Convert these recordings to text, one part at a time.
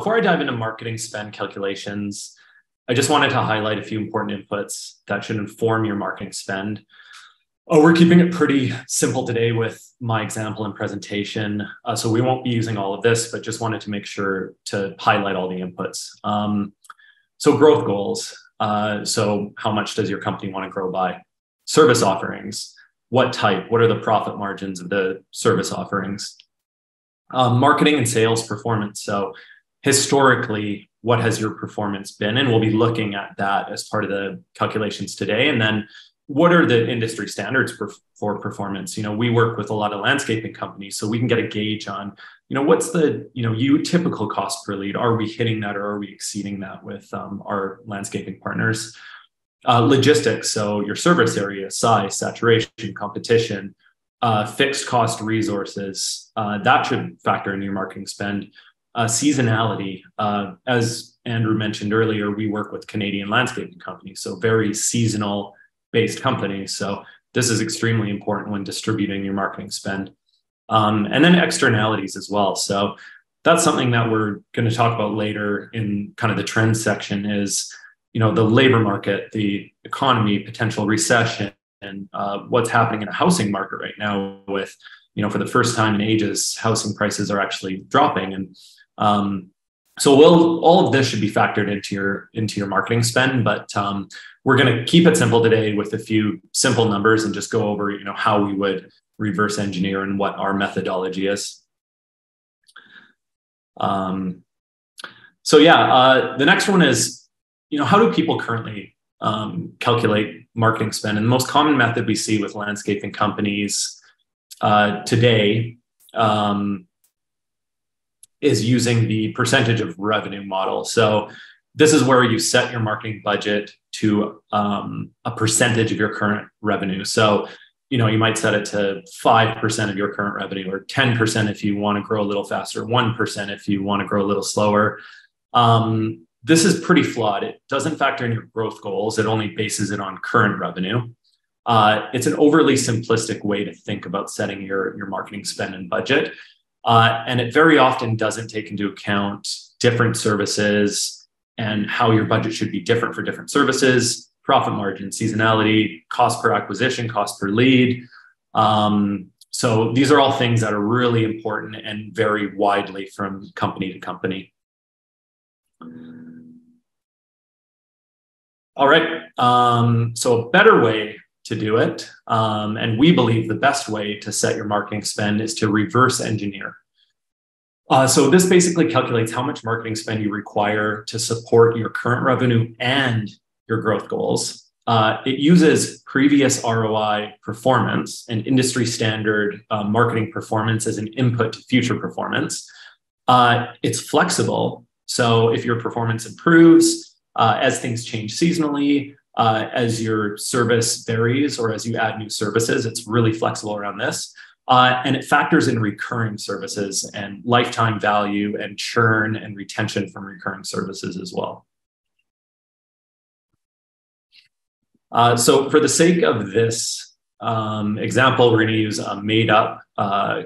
before I dive into marketing spend calculations, I just wanted to highlight a few important inputs that should inform your marketing spend. We're keeping it pretty simple today with my example and presentation. So we won't be using all of this, but just wanted to make sure to highlight all the inputs. So growth goals. So how much does your company want to grow by? Service offerings. What type? What are the profit margins of the service offerings? Marketing and sales performance. So historically, what has your performance been? And we'll be looking at that as part of the calculations today. And then what are the industry standards for performance? We work with a lot of landscaping companies, so we can get a gauge on, what's the, typical cost per lead? Are we hitting that or are we exceeding that with our landscaping partners? Logistics, so your service area, size, saturation, competition, fixed cost resources, that should factor into your marketing spend. Seasonality, as Andrew mentioned earlier, we work with Canadian landscaping companies, so very seasonal based companies. So this is extremely important when distributing your marketing spend. And then externalities as well. So that's something that we're going to talk about later in kind of the trends section is, the labor market, the economy, potential recession, and what's happening in a housing market right now with, for the first time in ages, housing prices are actually dropping. And so all of this should be factored into your marketing spend, but we're going to keep it simple today with a few simple numbers and just go over, how we would reverse engineer and what our methodology is. The next one is, how do people currently calculate marketing spend? And the most common method we see with landscaping companies today is using the percentage of revenue model. So this is where you set your marketing budget to a percentage of your current revenue. So, you might set it to 5% of your current revenue, or 10% if you want to grow a little faster, 1% if you want to grow a little slower. This is pretty flawed. It doesn't factor in your growth goals. It only bases it on current revenue. It's an overly simplistic way to think about setting your marketing spend and budget. And it very often doesn't take into account different services and how your budget should be different for different services, profit margin, seasonality, cost per acquisition, cost per lead. So these are all things that are really important and vary widely from company to company. All right, so a better way to do it, and we believe the best way to set your marketing spend is to reverse engineer. So this basically calculates how much marketing spend you require to support your current revenue and your growth goals. It uses previous ROI performance and industry standard marketing performance as an input to future performance. It's flexible. So if your performance improves, as things change seasonally, as your service varies, or as you add new services, it's really flexible around this. And it factors in recurring services and lifetime value and churn and retention from recurring services as well. So for the sake of this example, we're going to use a made-up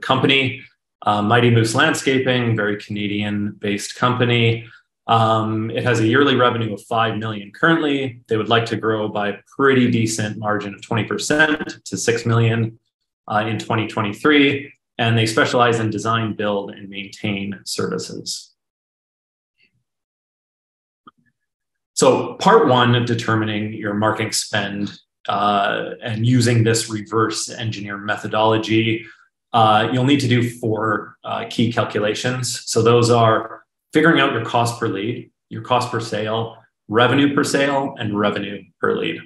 company, Mighty Moose Landscaping, very Canadian-based company. It has a yearly revenue of $5 million currently. They would like to grow by a pretty decent margin of 20% to $6 million in 2023. And they specialize in design, build, and maintain services. So part one of determining your marketing spend and using this reverse engineer methodology, you'll need to do 4 key calculations. So those are figuring out your cost per lead, your cost per sale, revenue per sale, and revenue per lead.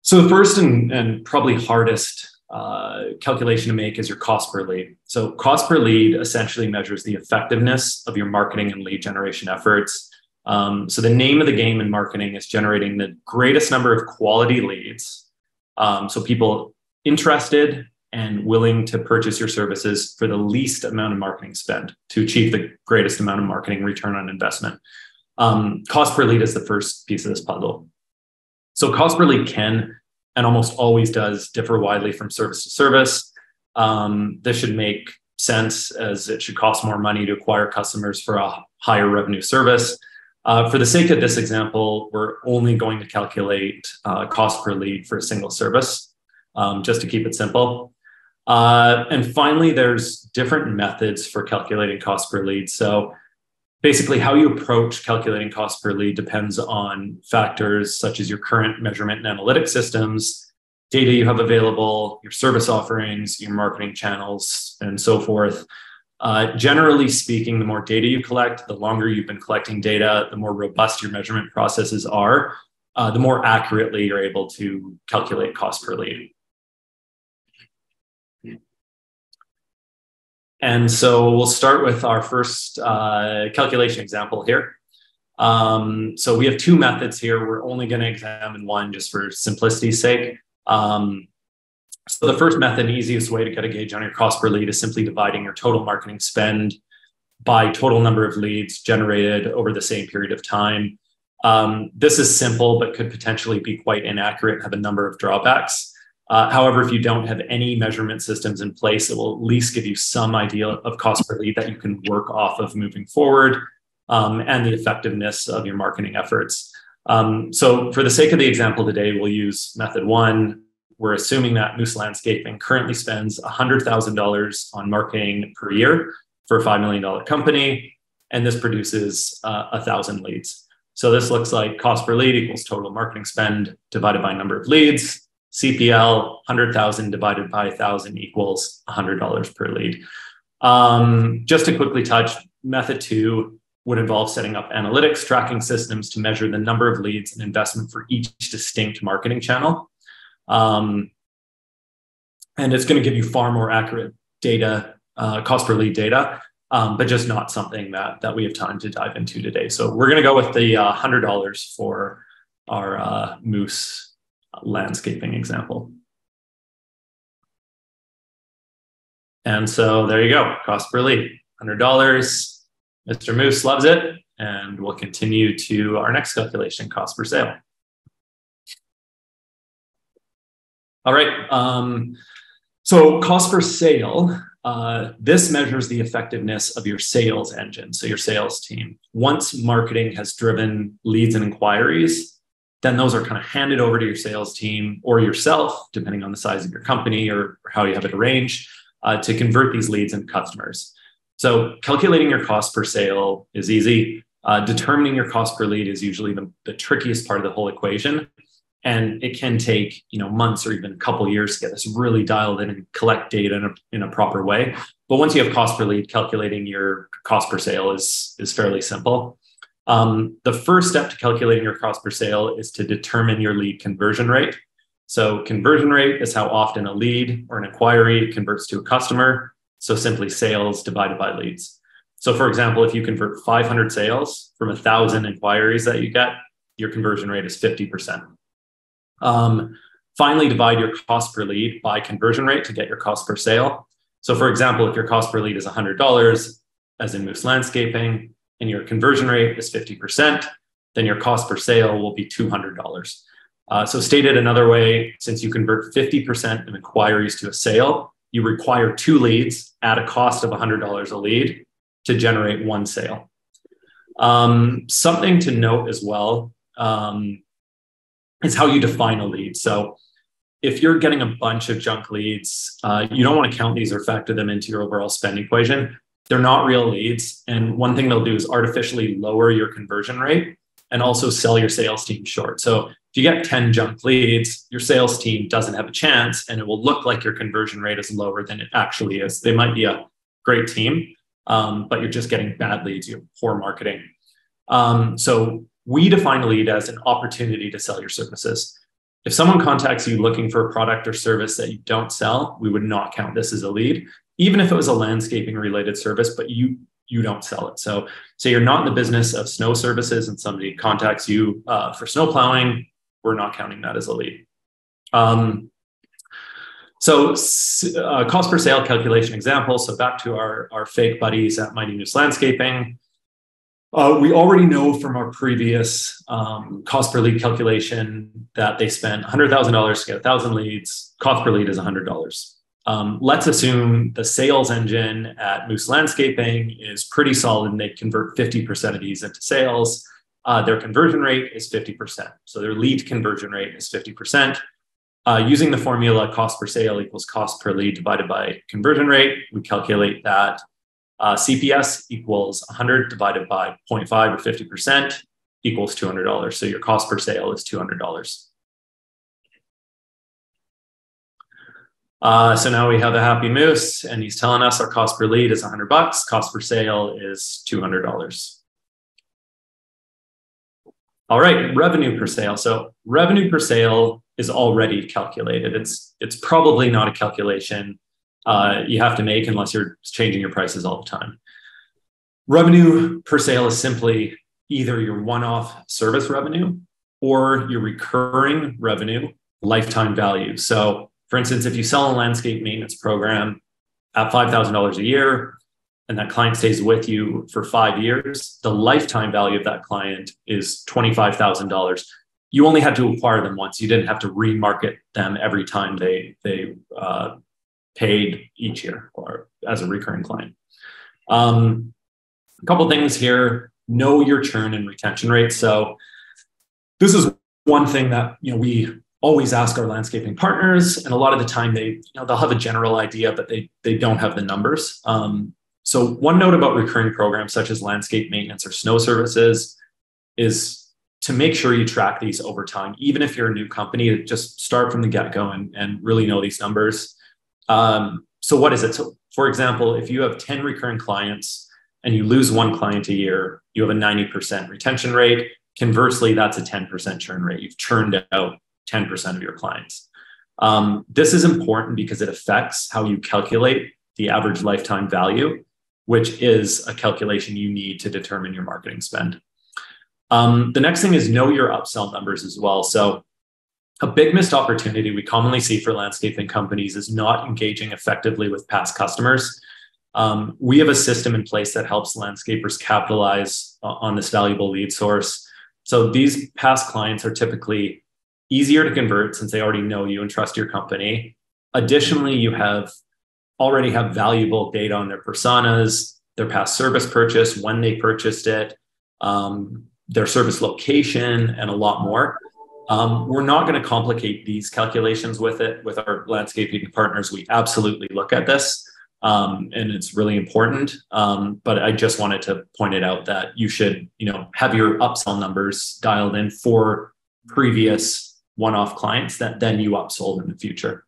So the first and probably hardest calculation to make is your cost per lead. So cost per lead essentially measures the effectiveness of your marketing and lead generation efforts. So the name of the game in marketing is generating the greatest number of quality leads. So people interested and willing to purchase your services for the least amount of marketing spend to achieve the greatest amount of marketing return on investment. Cost per lead is the first piece of this puzzle. So cost per lead can and almost always does differ widely from service to service. This should make sense, as it should cost more money to acquire customers for a higher revenue service. For the sake of this example, we're only going to calculate cost per lead for a single service, just to keep it simple. And finally, there's different methods for calculating cost per lead. So basically, how you approach calculating cost per lead depends on factors such as your current measurement and analytic systems, data you have available, your service offerings, your marketing channels, and so forth. Generally speaking, the more data you collect, the longer you've been collecting data, the more robust your measurement processes are, the more accurately you're able to calculate cost per lead. And so we'll start with our first calculation example here. So we have two methods here. We're only going to examine one just for simplicity's sake. So the first method, the easiest way to get a gauge on your cost per lead, is simply dividing your total marketing spend by total number of leads generated over the same period of time. This is simple, but could potentially be quite inaccurate and have a number of drawbacks. However, if you don't have any measurement systems in place, it will at least give you some idea of cost per lead that you can work off of moving forward, and the effectiveness of your marketing efforts. So for the sake of the example today, we'll use method one. We're assuming that Moose Landscaping currently spends $100,000 on marketing per year for a $5 million company, and this produces 1,000 leads. So this looks like cost per lead equals total marketing spend divided by number of leads. CPL, 100,000 divided by 1,000 equals $100 per lead. Just to quickly touch, method two would involve setting up analytics tracking systems to measure the number of leads and investment for each distinct marketing channel. And it's going to give you far more accurate data, cost per lead data, but just not something that we have time to dive into today. So we're going to go with the $100 for our Moose Landscaping example. And so there you go, cost per lead, $100. Mr. Moose loves it. And we'll continue to our next calculation, cost per sale. All right, so cost per sale, this measures the effectiveness of your sales engine, so your sales team. Once marketing has driven leads and inquiries, then those are kind of handed over to your sales team or yourself, depending on the size of your company or how you have it arranged, to convert these leads into customers. So calculating your cost per sale is easy. Determining your cost per lead is usually the trickiest part of the whole equation. And it can take months or even a couple of years to get this really dialed in and collect data in a proper way. But once you have cost per lead, calculating your cost per sale is fairly simple. The first step to calculating your cost per sale is to determine your lead conversion rate. So conversion rate is how often a lead or an inquiry converts to a customer. So simply sales divided by leads. So for example, if you convert 500 sales from 1,000 inquiries that you get, your conversion rate is 50%. Finally, divide your cost per lead by conversion rate to get your cost per sale. So for example, if your cost per lead is $100, as in Moose Landscaping, and your conversion rate is 50%, then your cost per sale will be $200. So stated another way, since you convert 50% of inquiries to a sale, you require 2 leads at a cost of $100 a lead to generate 1 sale. Something to note as well is how you define a lead. So if you're getting a bunch of junk leads, you don't want to count these or factor them into your overall spend equation. They're not real leads. And one thing they'll do is artificially lower your conversion rate and also sell your sales team short. So if you get 10 junk leads, your sales team doesn't have a chance, and it will look like your conversion rate is lower than it actually is. They might be a great team, but you're just getting bad leads, you have poor marketing. So we define a lead as an opportunity to sell your services. If someone contacts you looking for a product or service that you don't sell, we would not count this as a lead, even if it was a landscaping related service, but you don't sell it. So you're not in the business of snow services and somebody contacts you for snow plowing, we're not counting that as a lead. Cost per sale calculation example. So back to our fake buddies at Mighty Moose Landscaping. We already know from our previous cost per lead calculation that they spent $100,000 to get 1,000 leads. Cost per lead is $100. Let's assume the sales engine at Moose Landscaping is pretty solid and they convert 50% of these into sales. Their conversion rate is 50%. So their lead conversion rate is 50%. Using the formula cost per sale equals cost per lead divided by conversion rate, we calculate that CPS equals 100 divided by 0.5 or 50% equals $200. So your cost per sale is $200. So now we have a happy moose and he's telling us our cost per lead is $100, cost per sale is $200. All right, revenue per sale. So revenue per sale is already calculated. It's probably not a calculation you have to make unless you're changing your prices all the time. Revenue per sale is simply either your one-off service revenue or your recurring revenue lifetime value. So for instance, if you sell a landscape maintenance program at $5,000 a year, and that client stays with you for 5 years, the lifetime value of that client is $25,000. You only had to acquire them once. You didn't have to remarket them every time they paid each year or as a recurring client. A couple things here. Know your churn and retention rates. So this is one thing that we always ask our landscaping partners, and a lot of the time they'll have a general idea, but they don't have the numbers. So one note about recurring programs such as landscape maintenance or snow services is to make sure you track these over time. Even if you're a new company, just start from the get-go and really know these numbers. So what is it? So for example, if you have 10 recurring clients and you lose one client a year, you have a 90% retention rate. Conversely, that's a 10% churn rate. You've churned out 10% of your clients. This is important because it affects how you calculate the average lifetime value, which is a calculation you need to determine your marketing spend. The next thing is know your upsell numbers as well. So a big missed opportunity we commonly see for landscaping companies is not engaging effectively with past customers. We have a system in place that helps landscapers capitalize on this valuable lead source. So these past clients are typically easier to convert since they already know you and trust your company. Additionally, you already have valuable data on their personas, their past service purchase, when they purchased it, their service location, and a lot more. We're not going to complicate these calculations with our landscaping partners. We absolutely look at this, and it's really important. But I just wanted to point it out that you should, have your upsell numbers dialed in for previous one-off clients that then you upsold in the future.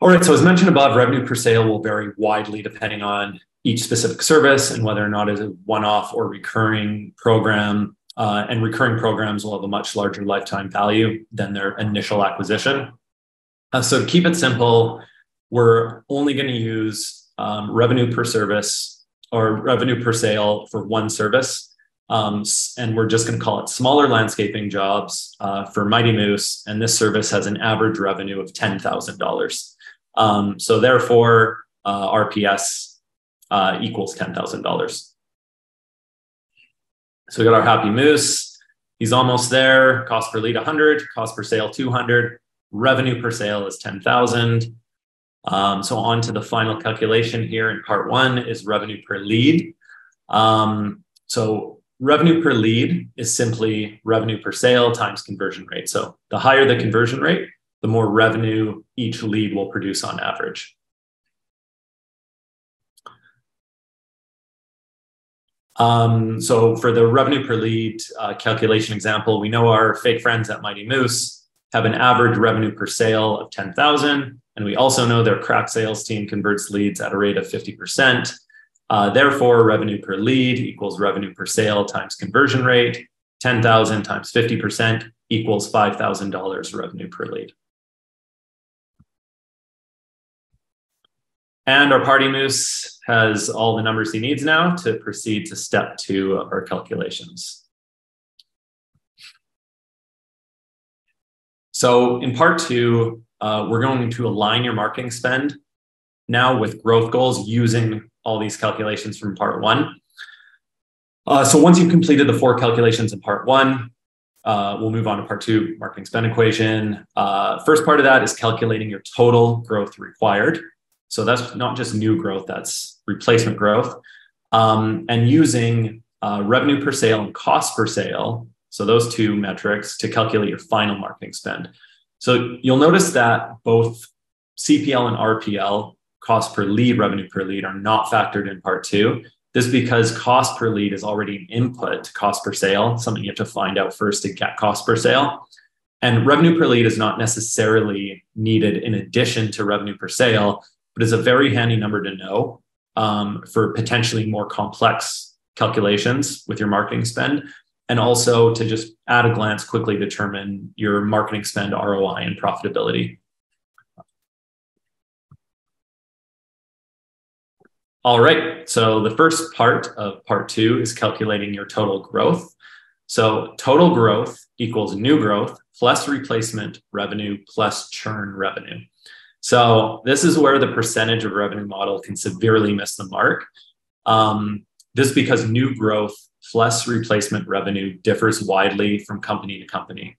All right, so as mentioned above, revenue per sale will vary widely depending on each specific service and whether or not it's a one-off or recurring program. And recurring programs will have a much larger lifetime value than their initial acquisition. So to keep it simple, we're only going to use revenue per service or revenue per sale for one service. And we're just going to call it smaller landscaping jobs for Mighty Moose. And this service has an average revenue of $10,000. So therefore, RPS equals $10,000. So we got our happy moose. He's almost there. Cost per lead 100, cost per sale 200, revenue per sale is 10,000. So on to the final calculation here in part one is revenue per lead. So revenue per lead is simply revenue per sale times conversion rate. So the higher the conversion rate, the more revenue each lead will produce on average. So for the revenue per lead calculation example, we know our fake friends at Mighty Moose have an average revenue per sale of 10,000. And we also know their crack sales team converts leads at a rate of 50%. Therefore, revenue per lead equals revenue per sale times conversion rate. 10,000 times 50% equals $5,000 revenue per lead. And our party moose has all the numbers he needs now to proceed to step 2 of our calculations. So in part 2, we're going to align your marketing spend now with growth goals using all these calculations from part 1. So once you've completed the 4 calculations in part 1, we'll move on to part two, marketing spend equation. First part of that is calculating your total growth required. So that's not just new growth, that's replacement growth. And using revenue per sale and cost per sale, so those two metrics, to calculate your final marketing spend. So you'll notice that both CPL and RPL, cost per lead, revenue per lead, are not factored in part two. This is because cost per lead is already an input to cost per sale, something you have to find out first to get cost per sale. And revenue per lead is not necessarily needed in addition to revenue per sale, but is a very handy number to know for potentially more complex calculations with your marketing spend, and also to just at a glance quickly determine your marketing spend ROI and profitability. All right, so the first part of part two is calculating your total growth. So total growth equals new growth plus replacement revenue plus churn revenue. So this is where the percentage of revenue model can severely miss the mark. This is because new growth plus replacement revenue differs widely from company to company.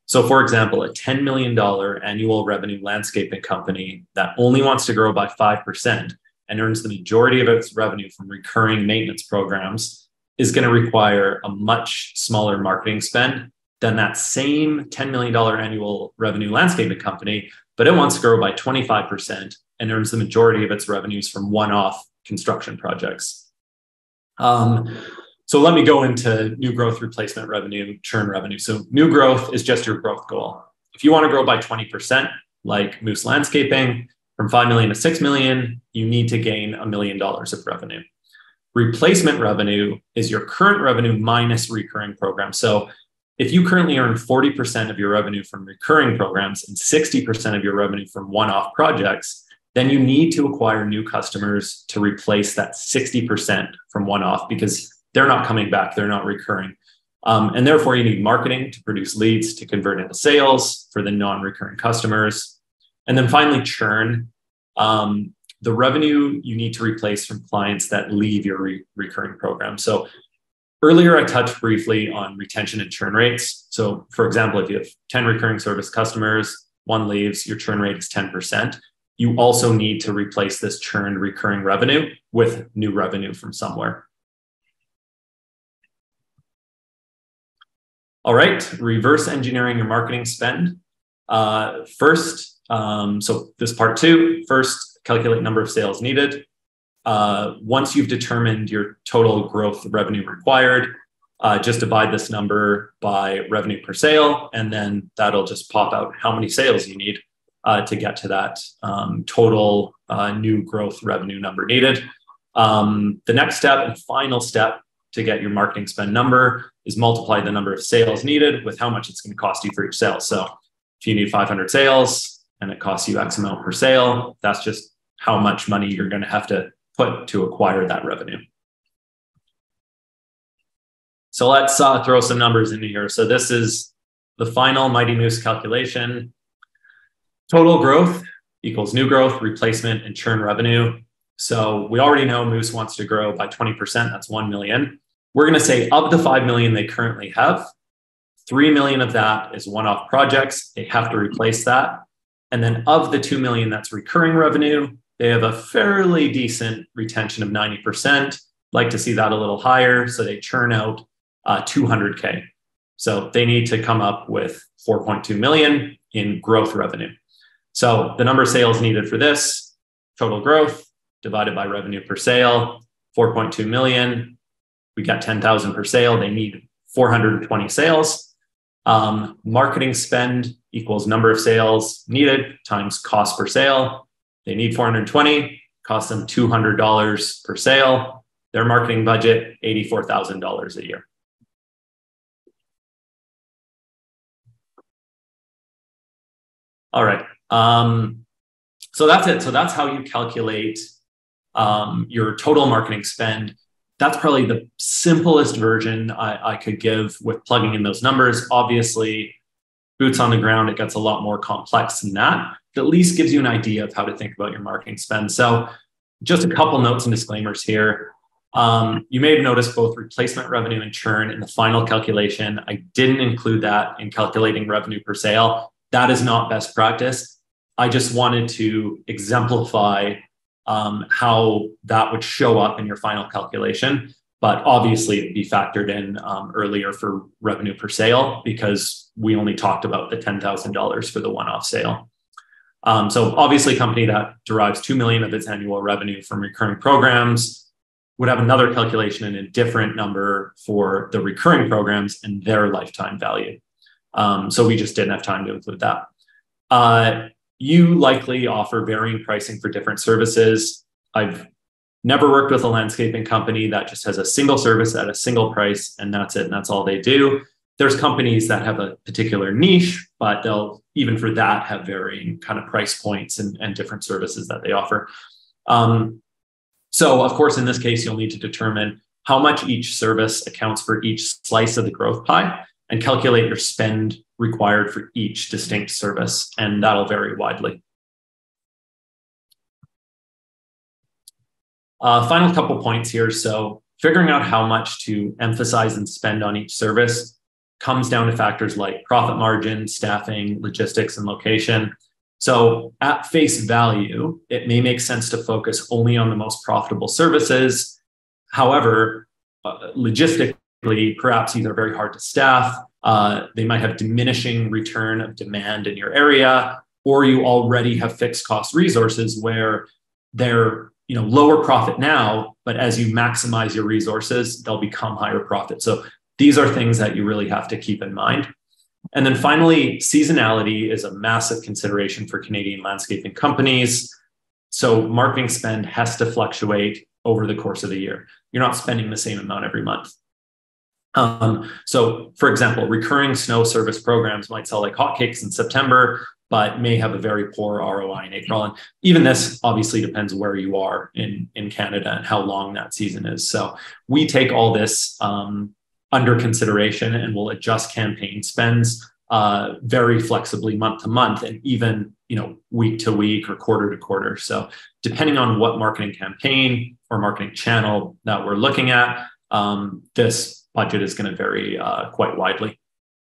So for example, a $10 million annual revenue landscaping company that only wants to grow by 5% and earns the majority of its revenue from recurring maintenance programs is going to require a much smaller marketing spend than that same $10 million annual revenue landscaping company, but it wants to grow by 25% and earns the majority of its revenues from one-off construction projects. So let me go into new growth, replacement revenue, churn revenue. So new growth is just your growth goal. If you want to grow by 20%, like Moose Landscaping, from 5 million to 6 million, you need to gain $1 million of revenue. Replacement revenue is your current revenue minus recurring programs. So if you currently earn 40% of your revenue from recurring programs and 60% of your revenue from one-off projects, then you need to acquire new customers to replace that 60% from one-off because they're not coming back, they're not recurring. And therefore you need marketing to produce leads to convert into sales for the non-recurring customers. And then finally, churn, the revenue you need to replace from clients that leave your recurring program. So earlier, I touched briefly on retention and churn rates. So for example, if you have 10 recurring service customers, one leaves, your churn rate is 10%. You also need to replace this churned recurring revenue with new revenue from somewhere. All right, reverse engineering your marketing spend. So this part two, first, calculate number of sales needed. Once you've determined your total growth revenue required, just divide this number by revenue per sale, and then that'll just pop out how many sales you need to get to that total new growth revenue number needed. The next step and final step to get your marketing spend number is multiply the number of sales needed with how much it's going to cost you for each sale. So if you need 500 sales and it costs you X amount per sale, that's just how much money you're going to have to put to acquire that revenue. So let's throw some numbers into here. So this is the final Mighty Moose calculation. Total growth equals new growth, replacement, and churn revenue. So we already know Moose wants to grow by 20%. That's 1 million. We're going to say of the 5 million they currently have, 3 million of that is one-off projects. They have to replace that. And then of the 2 million that's recurring revenue, they have a fairly decent retention of 90%. Like to see that a little higher. So they churn out 200K. So they need to come up with 4.2 million in growth revenue. So the number of sales needed for this, total growth divided by revenue per sale, 4.2 million. We got 10,000 per sale. They need 420 sales. Marketing spend equals number of sales needed times cost per sale. They need 420, cost them $200 per sale. Their marketing budget, $84,000 a year. All right. So that's it. So that's how you calculate your total marketing spend. That's probably the simplest version I could give with plugging in those numbers. Obviously, boots on the ground, it gets a lot more complex than that. It at least gives you an idea of how to think about your marketing spend. So just a couple notes and disclaimers here. You may have noticed both replacement revenue and churn in the final calculation. I didn't include that in calculating revenue per sale. That is not best practice. I just wanted to exemplify how that would show up in your final calculation. But obviously, it'd be factored in earlier for revenue per sale because we only talked about the $10,000 for the one-off sale. So obviously, a company that derives $2 million of its annual revenue from recurring programs would have another calculation and a different number for the recurring programs and their lifetime value. So we just didn't have time to include that. You likely offer varying pricing for different services. I've never worked with a landscaping company that just has a single service at a single price, and that's it, and that's all they do. There's companies that have a particular niche, but they'll, even for that, have varying kind of price points and different services that they offer. So, of course, in this case, you'll need to determine how much each service accounts for each slice of the growth pie and calculate your spend required for each distinct service, and that'll vary widely. Final couple points here. So figuring out how much to emphasize and spend on each service comes down to factors like profit margin, staffing, logistics, and location. So at face value, it may make sense to focus only on the most profitable services. However, logistically, perhaps these are very hard to staff. They might have diminishing return of demand in your area, or you already have fixed cost resources where they're lower profit now, but as you maximize your resources, they'll become higher profit. So these are things that you really have to keep in mind. And then finally, seasonality is a massive consideration for Canadian landscaping companies. So marketing spend has to fluctuate over the course of the year. You're not spending the same amount every month. So for example, recurring snow service programs might sell like hotcakes in September, but may have a very poor ROI in April. And even this obviously depends where you are in Canada and how long that season is. So we take all this under consideration and will adjust campaign spends very flexibly month to month and even week to week or quarter to quarter. So depending on what marketing campaign or marketing channel that we're looking at, this budget is going to vary quite widely.